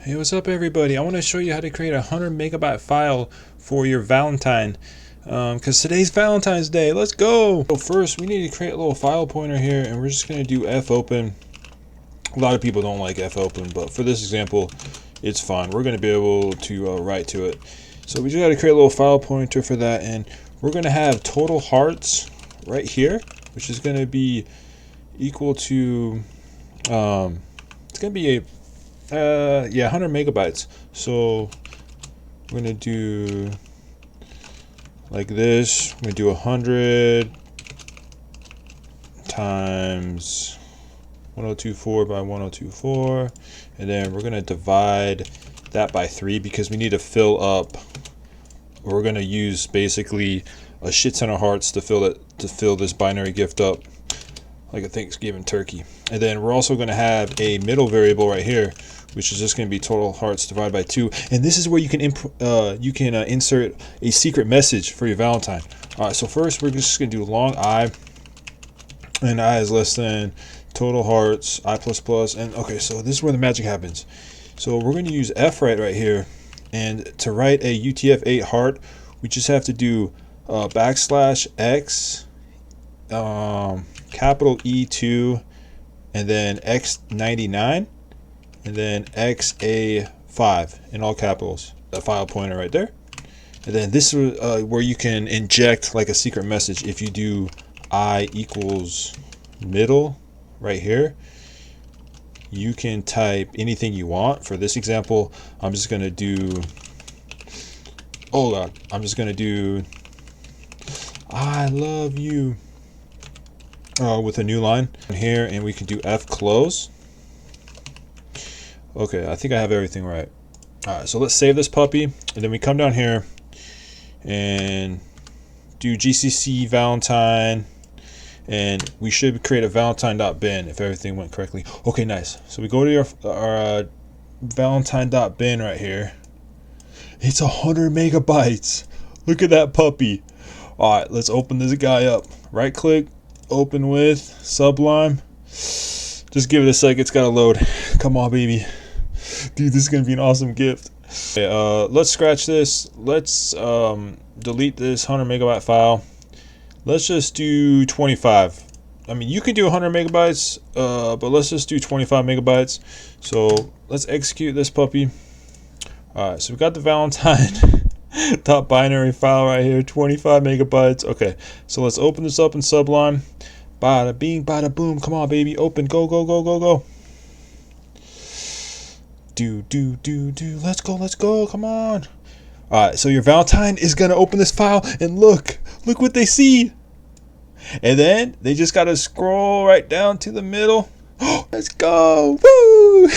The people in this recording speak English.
Hey, what's up everybody? I want to show you how to create a 100 megabyte file for your Valentine, because today's Valentine's Day. Let's go! So first we need to create a little file pointer here, and we're just going to do fopen. A lot of people don't like fopen, but for this example it's fine. We're going to be able to write to it. So we just got to create a little file pointer for that, and we're going to have total hearts right here, which is going to be equal to it's going to be a 100 megabytes. So we're gonna do like this. We're gonna do 100 times 1024 by 1024, and then we're gonna divide that by 3 because we need to fill up. We're gonna use basically a shit ton of hearts to fill this binary gift up, like a Thanksgiving turkey. And then we're also going to have a middle variable right here, which is just going to be total hearts divided by 2. And this is where you can insert a secret message for your Valentine. All right, so first we're just going to do long I, and I is less than total hearts I plus plus. And okay, so this is where the magic happens. So we're going to use fwrite right here, and to write a UTF-8 heart, we just have to do \x capital E2, and then X99, and then XA5 in all capitals. That file pointer right there. And then this is where you can inject like a secret message. If you do I equals middle right here, you can type anything you want. For this example, I'm just gonna do, I'm just gonna do I love you with a new line here, and we can do F close. Okay, I think I have everything right. Alright, so let's save this puppy, and then we come down here and do GCC Valentine, and we should create a valentine.bin if everything went correctly. Okay, nice. So we go to our valentine.bin right here. It's 100 megabytes. Look at that puppy. Alright, let's open this guy up. Right click, open with Sublime. Just give it a sec, it's gotta load. Come on, baby. Dude, this is gonna be an awesome gift. Okay, let's scratch this. Let's delete this 100 megabyte file. Let's just do 25. I mean, you could do 100 megabytes, but let's just do 25 megabytes. So let's execute this puppy. Alright, so we got the Valentine top binary file right here, 25 megabytes. Okay, so let's open this up in Sublime. Bada bing, bada boom. Come on, baby, open. Go, go, go, go, go. Do. Let's go. Come on. All right, so your Valentine is gonna open this file, and look what they see. And then they just gotta scroll right down to the middle. Let's go. Woo!